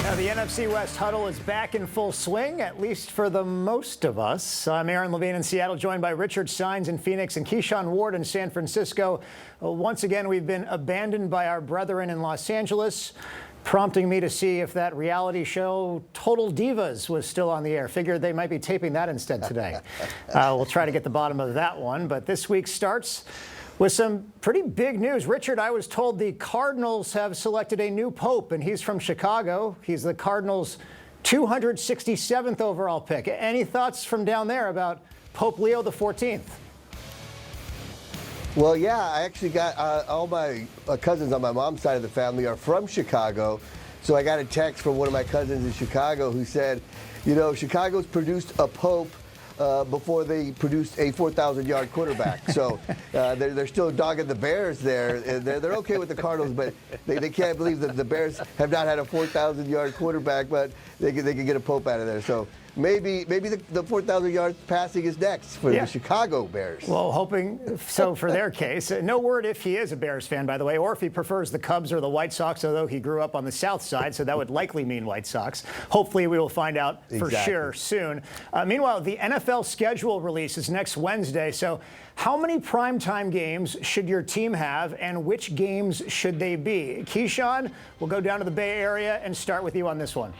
Now, the NFC West huddle is back in full swing, at least for the most of us. I'm Aaron Levine in Seattle, joined by Richard Sines in Phoenix and Keyshawn Ward in San Francisco. Once again, we've been abandoned by our brethren in Los Angeles, prompting me to see if that reality show Total Divas was still on the air. Figured they might be taping that instead today. We'll try to get the bottom of that one, but this week starts with some pretty big news. Richard, I was told the Cardinals have selected a new pope, and he's from Chicago. He's the Cardinals' 267th overall pick. Any thoughts from down there about Pope Leo XIV? Well, yeah, I actually got all my cousins on my mom's side of the family are from Chicago. So I got a text from one of my cousins in Chicago who said, you know, Chicago's produced a pope before they produced a 4,000-yard quarterback. So they're still dogging the Bears there. They're okay with the Cardinals, but they can't believe that the Bears have not had a 4,000-yard quarterback, but they can get a pope out of there. So maybe the 4,000 yards passing is next for the Chicago Bears. Well, hoping so for their case. No word if he is a Bears fan, by the way, or if he prefers the Cubs or the White Sox, although he grew up on the South Side, so that would likely mean White Sox. Hopefully we will find out for sure soon. Meanwhile, the NFL schedule releases next Wednesday, so how many primetime games should your team have, and which games should they be? Keyshawn, we'll go down to the Bay Area and start with you on this one.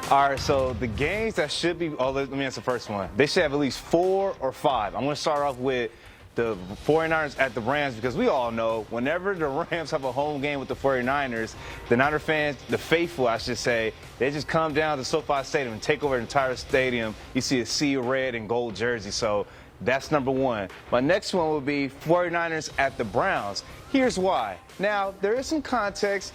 All right, so the games that should be, let me answer the first one. They should have at least 4 or 5. I'm going to start off with the 49ers at the Rams, because we all know whenever the Rams have a home game with the 49ers, the Niner fans, the faithful, I should say, they just come down to SoFi Stadium and take over the entire stadium. You see a sea of red and gold jersey, so that's number one. My next one would be 49ers at the Browns. Here's why. Now, there is some context.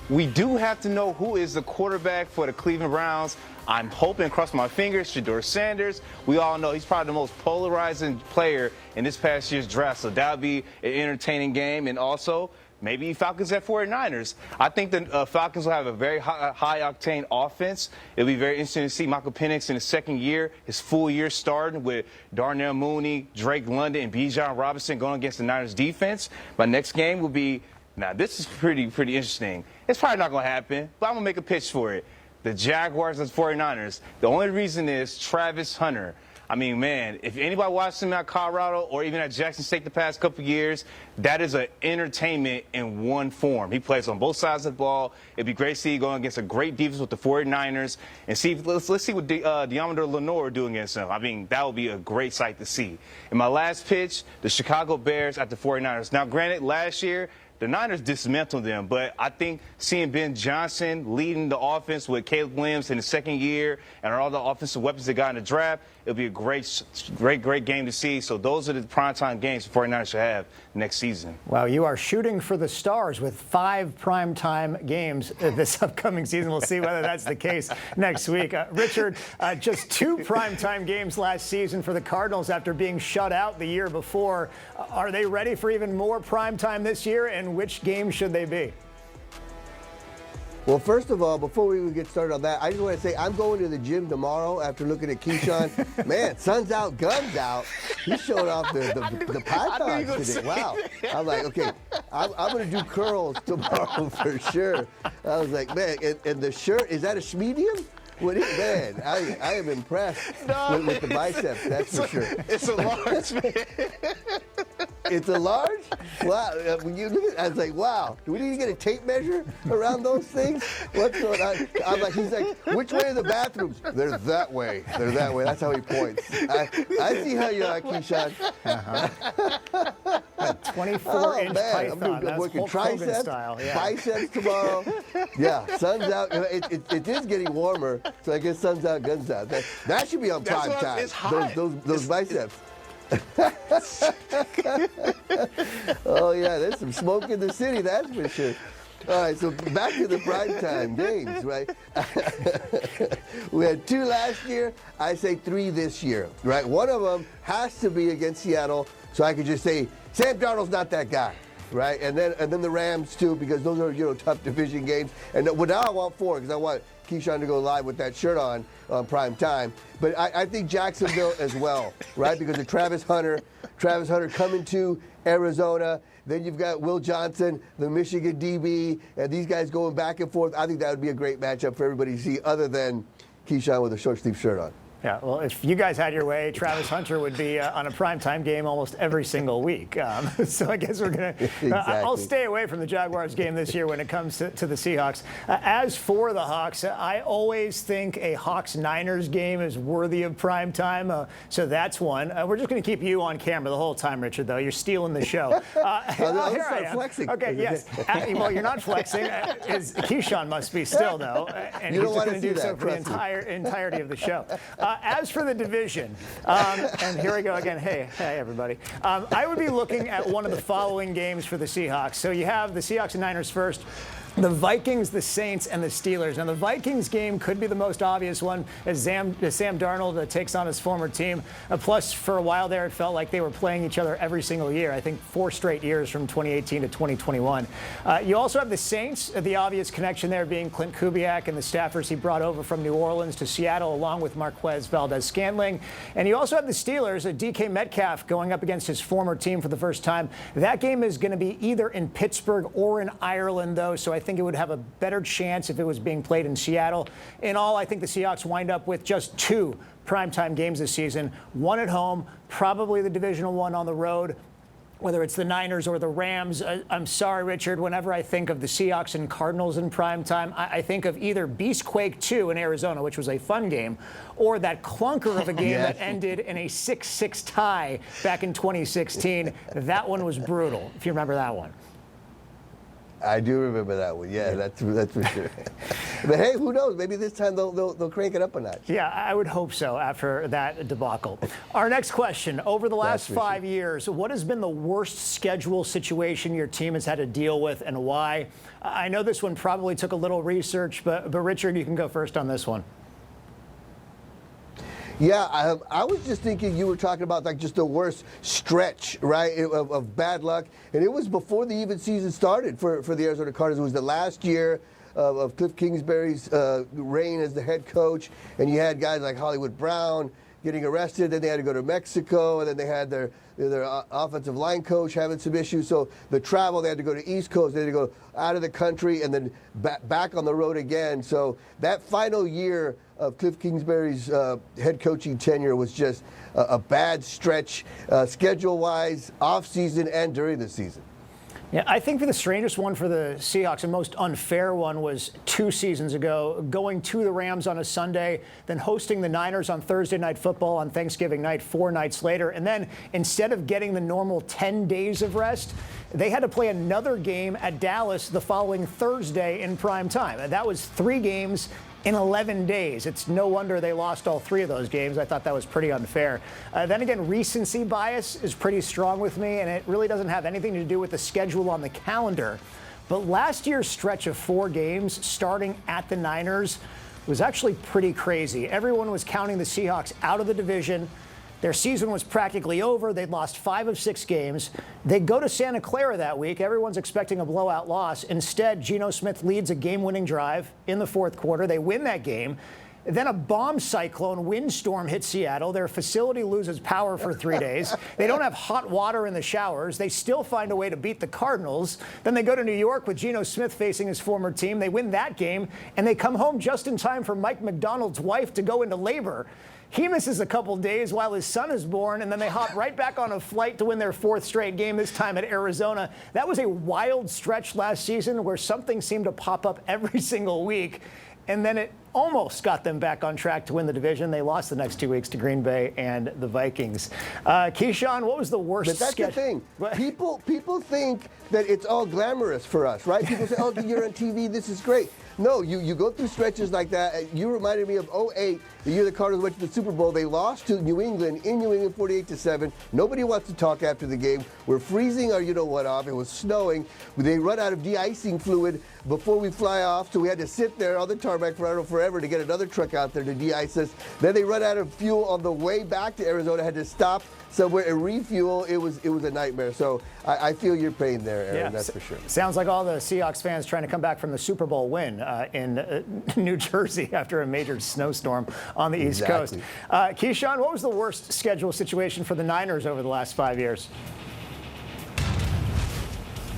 We do have to know who is the quarterback for the Cleveland Browns. I'm hoping, cross my fingers, Shedeur Sanders. We all know he's probably the most polarizing player in this past year's draft, so that'll be an entertaining game. And also, maybe Falcons at 49ers. I think the Falcons will have a very high-octane offense. It'll be very interesting to see Michael Penix in his second year, his full year starting with Darnell Mooney, Drake London, and Bijan Robinson going against the Niners defense. My next game will be, now this is pretty interesting. It's probably not going to happen, but I'm going to make a pitch for it. The Jaguars and 49ers. The only reason is Travis Hunter. I mean, man, if anybody watched him at Colorado or even at Jackson State the past couple of years, that is an entertainment in one form. He plays on both sides of the ball. It'd be great to see him going against a great defense with the 49ers and see. Let's see what Deommodore Lenoir doing against him. I mean, that would be a great sight to see. And my last pitch, the Chicago Bears at the 49ers. Now, granted, last year, the Niners dismantled them, but I think seeing Ben Johnson leading the offense with Caleb Williams in the second year and all the offensive weapons they got in the draft, it'll be a great game to see. So those are the primetime games the 49ers should have next season. Wow, you are shooting for the stars with 5 primetime games this upcoming season. We'll see whether that's the case next week. Richard, just 2 primetime games last season for the Cardinals after being shut out the year before. Are they ready for even more primetime this year, and which games should they be? Well, first of all, before we even get started on that, I just want to say I'm going to the gym tomorrow after looking at Keyshawn. Man, sun's out, guns out. He showed off the pythons today. Wow. I'm like, okay, I'm going to do curls tomorrow for sure. I was like, man, and the shirt, is that a medium? Man, I am impressed with the biceps, that's for sure. It's a large, man. It's a large? Wow. When you look at it, I was like, wow. Do we need to get a tape measure around those things? What's going on? I'm like, he's like, which way are the bathrooms? They're that way. They're that way. That's how he points. I see how you are, Keyshawn. 24-inch python. I'm working triceps, biceps tomorrow. Yeah, sun's out. It is getting warmer, so I guess sun's out, guns out. That should be on prime time. It's hot. Those biceps. Oh, yeah, there's some smoke in the city, that's for sure. All right, so back to the primetime games, right? We had 2 last year. I say 3 this year, right? One of them has to be against Seattle, so I could just say, Sam Darnold's not that guy, right? And then the Rams, too, because those are, tough division games. And now I want 4, because I want Keyshawn to go live with that shirt on prime time. But I think Jacksonville as well, right? Because of Travis Hunter coming to Arizona. Then you've got Will Johnson, the Michigan DB, and these guys going back and forth. I think that would be a great matchup for everybody to see, other than Keyshawn with a short sleeve shirt on. Yeah, well, if you guys had your way, Travis Hunter would be on a primetime game almost every single week. So I guess we're going to Exactly. I'll stay away from the Jaguars game this year when it comes to the Seahawks. As for the Hawks, I always think a Hawks-Niners game is worthy of primetime. So that's one. We're just going to keep you on camera the whole time, Richard, though. You're stealing the show. I'll Here start I am. flexing. Okay, yes. Well, you're not flexing. Keyshawn must be still, though. And You he's don't just want going to to do see so that, for the trust me. entirety of the show. As for the division, and here we go again. Hey, everybody. I would be looking at one of the following games for the Seahawks. So you have the Seahawks and Niners first. The Vikings, the Saints, and the Steelers. Now, the Vikings game could be the most obvious one as Sam Darnold takes on his former team. Plus, for a while there, it felt like they were playing each other every single year. I think 4 straight years from 2018 to 2021. You also have the Saints, the obvious connection there being Clint Kubiak and the staffers he brought over from New Orleans to Seattle, along with Marquez Valdez-Scantling. And you also have the Steelers, DK Metcalf going up against his former team for the first time. That game is going to be either in Pittsburgh or in Ireland, though, so I think it would have a better chance if it was being played in Seattle. In all, I think the Seahawks wind up with just 2 primetime games this season, 1 at home, probably the divisional one on the road. Whether it's the Niners or the Rams, I'm sorry, Richard, whenever I think of the Seahawks and Cardinals in primetime, I think of either Beastquake 2 in Arizona, which was a fun game, or that clunker of a game that ended in a 6-6 tie back in 2016. That one was brutal, if you remember that one. I do remember that one. Yeah, that's for sure. But hey, who knows? Maybe this time they'll crank it up a notch. Yeah, I would hope so after that debacle. Our next question. Over the last 5 years, what has been the worst schedule situation your team has had to deal with and why? I know this one probably took a little research, but Richard, you can go first on this one. Yeah, I was just thinking you were talking about like just the worst stretch, right, of bad luck. And it was before the even season started for the Arizona Cardinals. It was the last year of Cliff Kingsbury's reign as the head coach. And you had guys like Hollywood Brown getting arrested. Then they had to go to Mexico. And then they had their offensive line coach having some issues. So the travel, they had to go to East Coast. They had to go out of the country and then back on the road again. So that final year of Cliff Kingsbury's head coaching tenure was just a bad stretch, schedule-wise, off-season and during the season. Yeah, I think the strangest one for the Seahawks and most unfair one was 2 seasons ago, going to the Rams on a Sunday, then hosting the Niners on Thursday Night Football on Thanksgiving night 4 nights later. And then instead of getting the normal 10 days of rest, they had to play another game at Dallas the following Thursday in prime time. And that was 3 games in 11 days. It's no wonder they lost all 3 of those games. I thought that was pretty unfair. Then again, recency bias is pretty strong with me, and it really doesn't have anything to do with the schedule on the calendar. But last year's stretch of 4 games starting at the Niners was actually pretty crazy. Everyone was counting the Seahawks out of the division. Their season was practically over. They'd lost 5 of 6 games. They go to Santa Clara that week. Everyone's expecting a blowout loss. Instead, Geno Smith leads a game-winning drive in the 4th quarter. They win that game. Then a bomb cyclone windstorm hits Seattle. Their facility loses power for 3 days. They don't have hot water in the showers. They still find a way to beat the Cardinals. Then they go to New York with Geno Smith facing his former team. They win that game, and they come home just in time for Mike McDonald's wife to go into labor. He misses a couple days while his son is born, and then they hop right back on a flight to win their 4th straight game, this time at Arizona. That was a wild stretch last season where something seemed to pop up every single week, and then it almost got them back on track to win the division. They lost the next 2 weeks to Green Bay and the Vikings. Keyshawn, what was the worst But that's the thing. People think that it's all glamorous for us, right? People say, oh, you're on TV, this is great. No, you go through stretches like that. You reminded me of 2008, the year the Cardinals went to the Super Bowl. They lost to New England in New England 48-7. Nobody wants to talk after the game. We're freezing our you-know-what off. It was snowing. They run out of de-icing fluid before we fly off, so we had to sit there on the tarmac for forever to get another truck out there to de-ice us. Then they run out of fuel on the way back to Arizona, had to stop somewhere and refuel. It was a nightmare. So I feel your pain there, Aaron, that's for sure. Sounds like all the Seahawks fans trying to come back from the Super Bowl win. in New Jersey after a major snowstorm on the East Coast. Keyshawn, what was the worst schedule situation for the Niners over the last 5 years?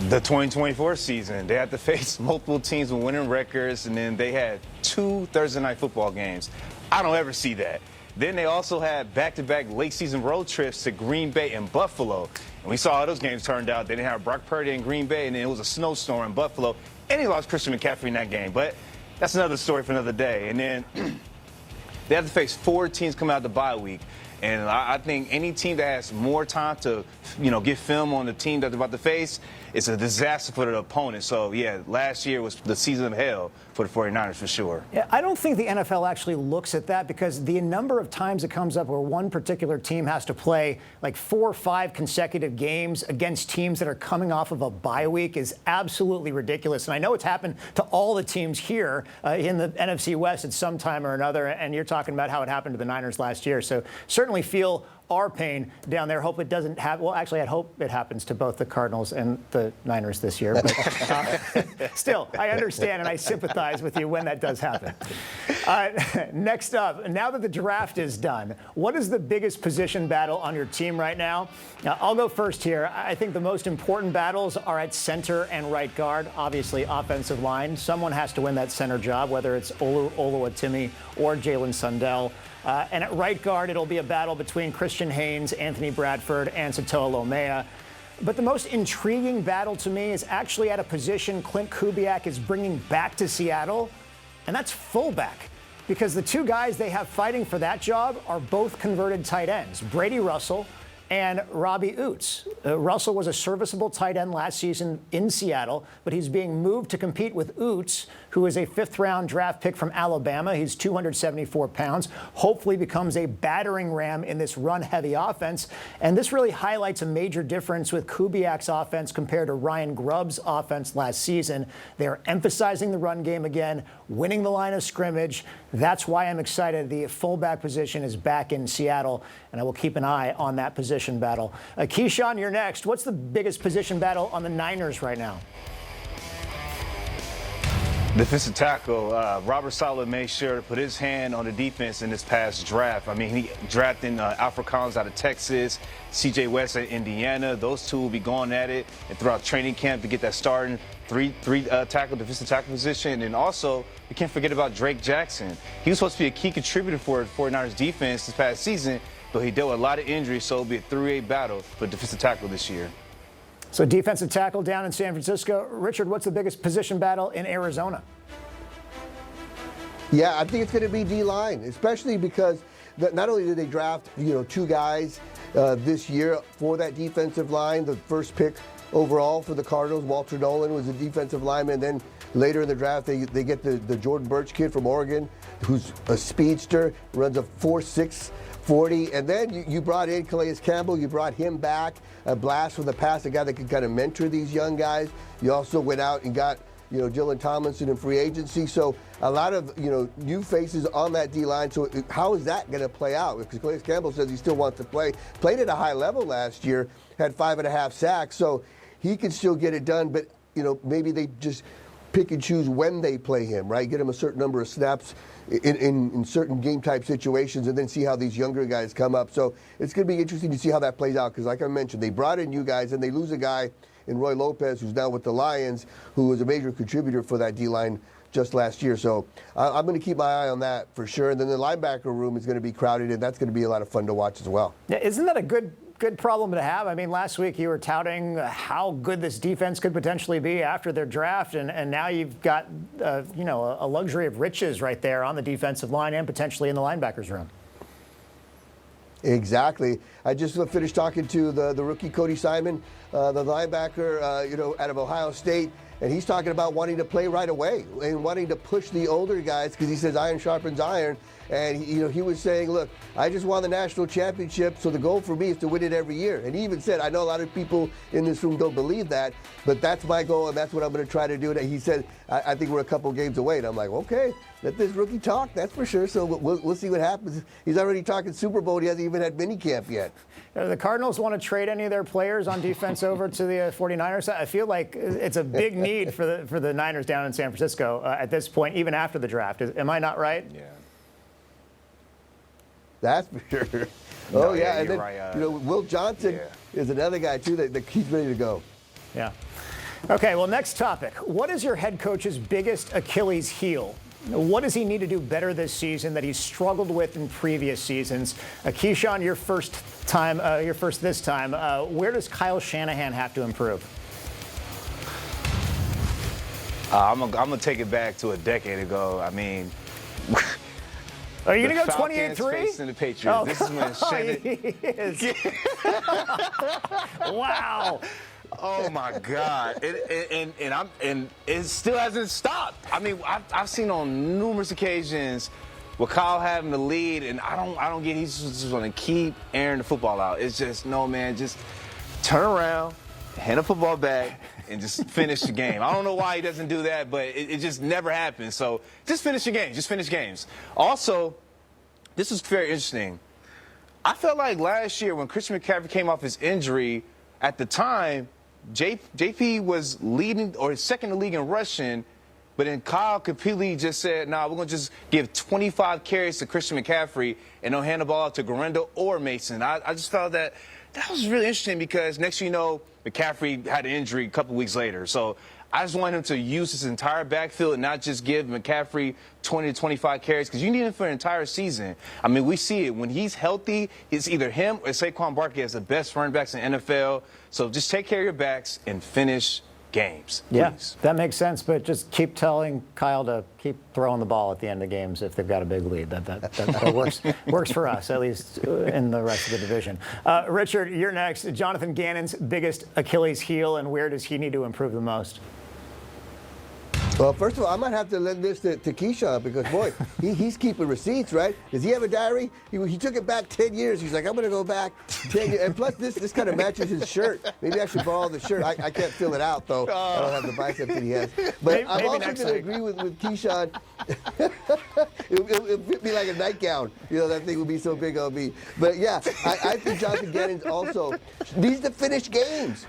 The 2024 season, they had to face multiple teams with winning records, and then they had 2 Thursday night football games. I don't ever see that. Then they also had back-to-back late season road trips to Green Bay and Buffalo. And we saw how those games turned out. They didn't have Brock Purdy in Green Bay, and then it was a snowstorm in Buffalo. And he lost Christian McCaffrey in that game. But that's another story for another day. And then they have to face 4 teams coming out of the bye week. And I think any team that has more time to, get film on the team that they're about to face, it's a disaster for the opponent. So, yeah, last year was the season of hell for the 49ers for sure. Yeah, I don't think the NFL actually looks at that because the number of times it comes up where one particular team has to play like 4 or 5 consecutive games against teams that are coming off of a bye week is absolutely ridiculous. And I know it's happened to all the teams here in the NFC West at some time or another. And you're talking about how it happened to the Niners last year. So certainly feel our pain down there. Hope it doesn't happen. Well, actually, I hope it happens to both the Cardinals and the Niners this year. But still, I understand and I sympathize with you when that does happen. Next up, now that the draft is done, what is the biggest position battle on your team right now? Now, I'll go first here. I think the most important battles are at center and right guard. Obviously, offensive line. Someone has to win that center job, whether it's Oluwatimi or Jalen Sundell. And at right guard, it'll be a battle between Christian Haynes, Anthony Bradford, and Satoa Lomea. But the most intriguing battle to me is actually at a position Clint Kubiak is bringing back to Seattle, and that's fullback. Because the 2 guys they have fighting for that job are both converted tight ends, Brady Russell and Robbie Oots. Russell was a serviceable tight end last season in Seattle, but he's being moved to compete with Oots, who is a 5th-round draft pick from Alabama. He's 274 pounds, hopefully becomes a battering ram in this run-heavy offense. And this really highlights a major difference with Kubiak's offense compared to Ryan Grubb's offense last season. They're emphasizing the run game again, winning the line of scrimmage. That's why I'm excited. The fullback position is back in Seattle, and I will keep an eye on that position battle. Keyshawn, you're next. What's the biggest position battle on the Niners right now? Defensive tackle, Robert Saleh made sure to put his hand on the defense in this past draft. I mean, he drafted Alfred Collins out of Texas, C.J. West at Indiana. Those 2 will be going at it and throughout training camp to get that starting defensive tackle position. And also, we can't forget about Drake Jackson. He was supposed to be a key contributor for the 49ers defense this past season, but he dealt with a lot of injuries, so it'll be a 3-8 battle for defensive tackle this year. So defensive tackle down in San Francisco. Richard, what's the biggest position battle in Arizona? Yeah, I think it's going to be D-line, especially because not only did they draft, 2 guys this year for that defensive line, the first pick overall for the Cardinals, Walter Nolan was a defensive lineman. Then later in the draft, they get the Jordan Birch kid from Oregon, who's a speedster, runs a 4.6 40, and then you brought in Calais Campbell. You brought him back, a blast from the past, a guy that could kind of mentor these young guys. You also went out and got Dylan Tomlinson in free agency. So a lot of new faces on that D line. So how is that going to play out? Because Calais Campbell says he still wants to play. Played at a high level last year, had 5.5 sacks, so he can still get it done. But maybe they just pick and choose when they play him, right? Get him a certain number of snaps in certain game-type situations and then see how these younger guys come up. So it's going to be interesting to see how that plays out because, like I mentioned, they brought in you guys and they lose a guy in Roy Lopez, who's now with the Lions, who was a major contributor for that D-line just last year. So I'm going to keep my eye on that for sure. And then the linebacker room is going to be crowded, and that's going to be a lot of fun to watch as well. Yeah, isn't that a good problem to have? I mean, last week you were touting how good this defense could potentially be after their draft, and now you've got a luxury of riches right there on the defensive line and potentially in the linebackers room. Exactly. I just finished talking to the rookie Cody Simon, the linebacker, out of Ohio State, and he's talking about wanting to play right away and wanting to push the older guys because he says iron sharpens iron. and he was saying, look, I just won the national championship, so the goal for me is to win it every year. And he even said, I know a lot of people in this room don't believe that, but that's my goal, and that's what I'm going to try to do. And he said, I think we're a couple games away. And I'm like, okay, let this rookie talk, that's for sure. So we'll see what happens. He's already talking Super Bowl. He hasn't even had minicamp yet. The Cardinals want to trade any of their players on defense over to the 49ers? I feel like it's a big need for the Niners down in San Francisco at this point, even after the draft. Am I not right? Yeah. That's for sure. No, yeah, and you're then right, Will Johnson is another guy too that he's ready to go. Yeah. Okay, well, next topic. What is your head coach's biggest Achilles heel? What does he need to do better this season that he's struggled with in previous seasons? Keyshawn, your first this time. Where does Kyle Shanahan have to improve? I'm gonna take it back to a decade ago. I mean, are you gonna go Falcons 28-3? facing the Patriots. Oh, this is when Shanahan. he is. Wow. Oh my God! And it still hasn't stopped. I mean, I've seen on numerous occasions with Kyle having the lead, and I don't get. He's just going to keep airing the football out. It's just no, man. Just turn around, hand the football back, and just finish the game. I don't know why he doesn't do that, but it just never happens. So just finish the game. Just finish games. Also, this is very interesting. I felt like last year when Christian McCaffrey came off his injury, at the time, JP was leading or second in the league in rushing, but then Kyle completely just said, nah, we're going to just give 25 carries to Christian McCaffrey and don't hand the ball out to Garendo or Mason. I just felt that was really interesting because next thing you know, McCaffrey had an injury a couple weeks later. So I just want him to use his entire backfield and not just give McCaffrey 20 to 25 carries because you need him for an entire season. I mean, we see it. When he's healthy, it's either him or Saquon Barkley as the best running backs in the NFL. So just take care of your backs and finish games, please. Yeah, that makes sense, but just keep telling Kyle to keep throwing the ball at the end of games if they've got a big lead. That works for us, at least in the rest of the division. Richard, you're next. Jonathan Gannon's biggest Achilles heel, and where does he need to improve the most? Well, first of all, I might have to lend this to Keyshawn because, boy, he's keeping receipts, right? Does he have a diary? He took it back 10 years. He's like, I'm going to go back 10 years. And plus, this kind of matches his shirt. Maybe I should borrow the shirt. I can't fill it out, though. I don't have the bicep that he has. But I'm also going to agree with Keyshawn. It fit me like a nightgown. That thing would be so big on me. But, yeah, I think Jonathan Gannon also needs to finish games.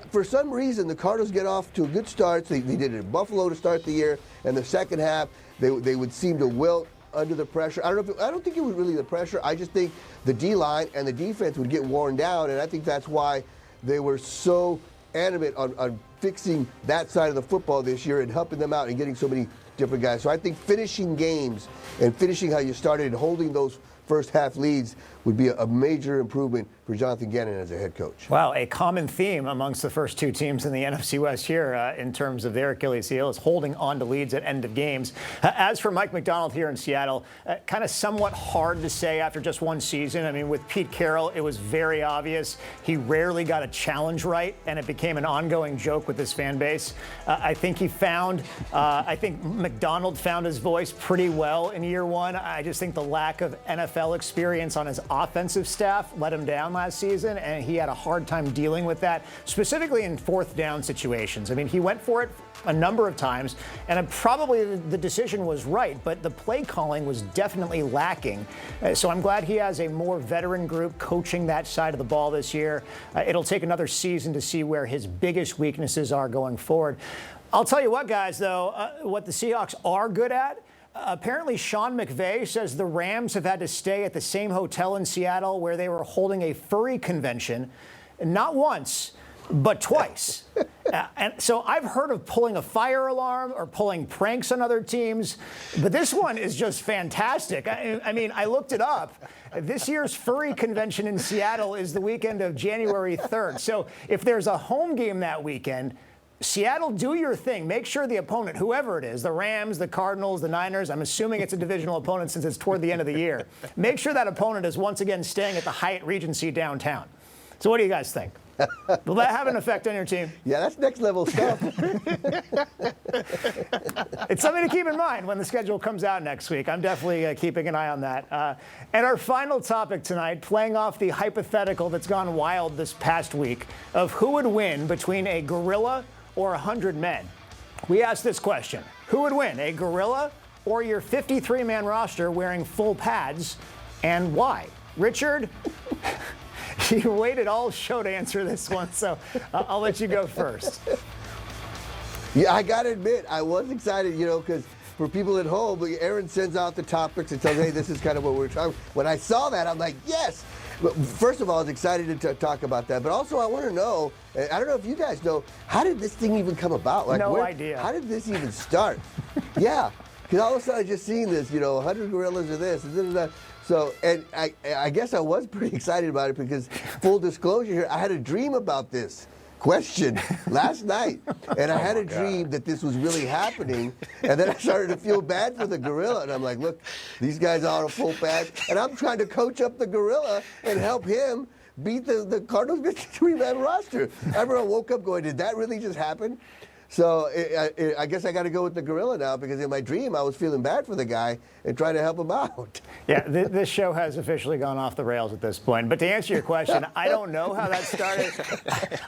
For some reason, the Cardinals get off to a good start. They did it in Buffalo to start the year, and the second half they would seem to wilt under the pressure. I don't think it was really the pressure. I just think the D-line and the defense would get worn down, and I think that's why they were so animate on fixing that side of the football this year and helping them out and getting so many different guys. So I think finishing games and finishing how you started and holding those first half leads would be a major improvement for Jonathan Gannon as a head coach. Wow, a common theme amongst the first two teams in the NFC West here in terms of their Achilles heel is holding on to leads at end of games. As for Mike McDonald here in Seattle, kind of somewhat hard to say after just one season. I mean, with Pete Carroll, it was very obvious. He rarely got a challenge right, and it became an ongoing joke with his fan base. I think McDonald found his voice pretty well in year one. I just think the lack of NFL experience on his offensive staff let him down last season, and he had a hard time dealing with that, specifically in fourth down situations. I mean, he went for it a number of times, and probably the decision was right, but the play calling was definitely lacking. So I'm glad he has a more veteran group coaching that side of the ball this year. It'll take another season to see where his biggest weaknesses are going forward. I'll tell you what, guys, though, what the Seahawks are good at. Apparently, Sean McVay says the Rams have had to stay at the same hotel in Seattle where they were holding a furry convention, not once, but twice. And so I've heard of pulling a fire alarm or pulling pranks on other teams, but this one is just fantastic. I mean, I looked it up. This year's furry convention in Seattle is the weekend of January 3rd. So if there's a home game that weekend, Seattle, do your thing. Make sure the opponent, whoever it is, the Rams, the Cardinals, the Niners, I'm assuming it's a divisional opponent since it's toward the end of the year. Make sure that opponent is once again staying at the Hyatt Regency downtown. So what do you guys think? Will that have an effect on your team? Yeah, that's next level stuff. It's something to keep in mind when the schedule comes out next week. I'm definitely keeping an eye on that. And our final topic tonight, playing off the hypothetical that's gone wild this past week of who would win between a gorilla or 100 men. We asked this question: who would win, a gorilla or your 53-man roster wearing full pads, and why? Richard, you waited all show to answer this one, so I'll let you go first. Yeah, I got to admit, I was excited, because for people at home, Aaron sends out the topics and tells, hey, this is kind of what we're talking. When I saw that, I'm like, yes. But first of all, I was excited to talk about that. But also, I want to know, I don't know if you guys know, how did this thing even come about? No idea. How did this even start? Yeah. Because all of a sudden I just seen this, 100 gorillas or this, and that. So, and I guess I was pretty excited about it because, full disclosure here, I had a dream about this question last night. And I had a dream that this was really happening. And then I started to feel bad for the gorilla. And I'm like, look, these guys are a full pads. And I'm trying to coach up the gorilla and help him beat the Cardinals 53-man roster. I remember I woke up going, did that really just happen? So I guess I got to go with the gorilla now because in my dream I was feeling bad for the guy and trying to help him out. Yeah, this show has officially gone off the rails at this point. But to answer your question, I don't know how that started.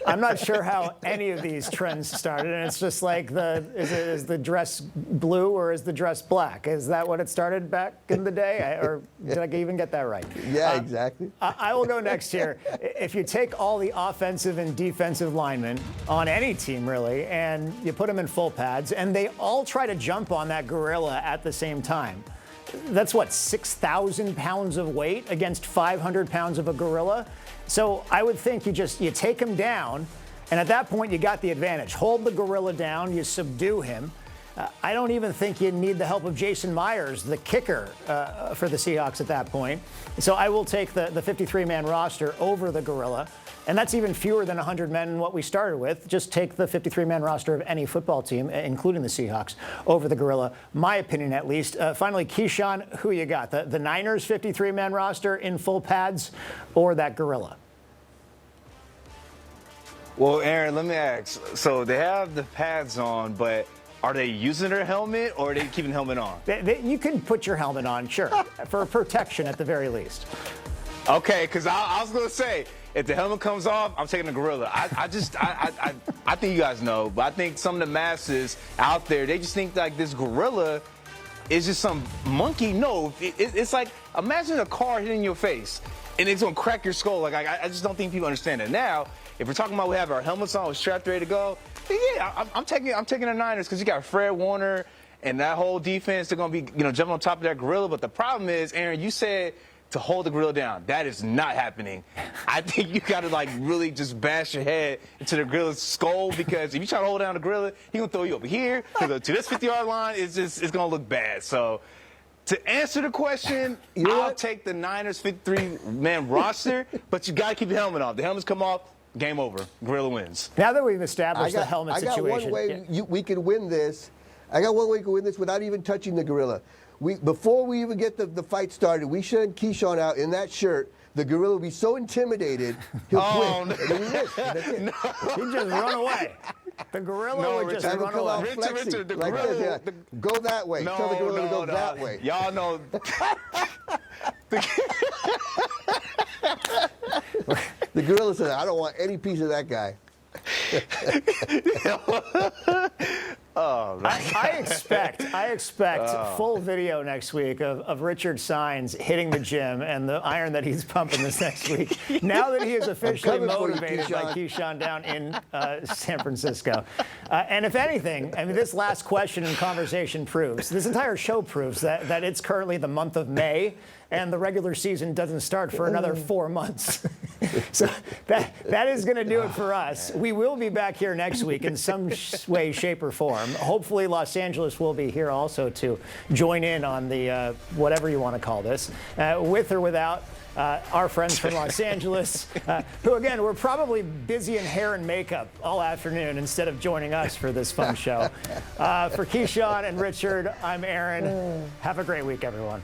I'm not sure how any of these trends started. And it's just like, is the dress blue or is the dress black? Is that what it started back in the day? Or did I even get that right? Yeah, exactly. I will go next here. If you take all the offensive and defensive linemen on any team, really, and you put them in full pads, and they all try to jump on that gorilla at the same time. That's what, 6,000 pounds of weight against 500 pounds of a gorilla? So I would think you take him down, and at that point you got the advantage. Hold the gorilla down, you subdue him. I don't even think you need the help of Jason Myers, the kicker for the Seahawks at that point. So I will take the 53-man roster over the gorilla. And that's even fewer than 100 men in what we started with. Just take the 53-man roster of any football team, including the Seahawks, over the gorilla, my opinion at least. Finally, Keyshawn, who you got? The Niners 53-man roster in full pads or that gorilla? Well, Aaron, let me ask. So they have the pads on, but are they using their helmet or are they keeping the helmet on? You can put your helmet on, sure, for protection at the very least. Okay, because I was going to say, if the helmet comes off, I'm taking the gorilla. I think you guys know, but I think some of the masses out there, they just think like this gorilla is just some monkey. No, it's like, imagine a car hitting your face and it's going to crack your skull. Like, I just don't think people understand it. Now, if we're talking about we have our helmets on, we're strapped ready to go, then yeah, I'm taking the Niners because you got Fred Warner and that whole defense. They're going to be, jumping on top of that gorilla. But the problem is, Aaron, you said to hold the gorilla down. That is not happening. I think you got to really just bash your head into the gorilla's skull because if you try to hold down the gorilla, he's going to throw you over here to this 50-yard line. It's going to look bad. So to answer the question, I'll take the Niners 53-man roster, but you got to keep the helmet on. The helmets come off, game over. Gorilla wins. Now that we've established the helmet situation. I got one way we can win this. I got one way we can win this without even touching the gorilla. Before we even get the fight started, we send Keyshawn out in that shirt. The gorilla will be so intimidated, he'll quit. No. And then we win. That's it. He'd just run away. The gorilla would just run away. Richard, the like gorilla. This, yeah. Go that way. Tell the gorilla to go that way. Y'all know. The gorilla says, I don't want any piece of that guy. Oh, I expect full video next week of Richard Sines hitting the gym and the iron that he's pumping this next week. Now that he is officially motivated by Keyshawn down in San Francisco. And if anything, I mean, this last question and conversation proves, this entire show proves that it's currently the month of May and the regular season doesn't start for another 4 months. So that is going to do it for us. We will be back here next week in some way, shape, or form. Hopefully, Los Angeles will be here also to join in on the whatever you want to call this, with or without our friends from Los Angeles, who, again, were probably busy in hair and makeup all afternoon instead of joining us for this fun show. For Keyshawn and Richard, I'm Aaron. Have a great week, everyone.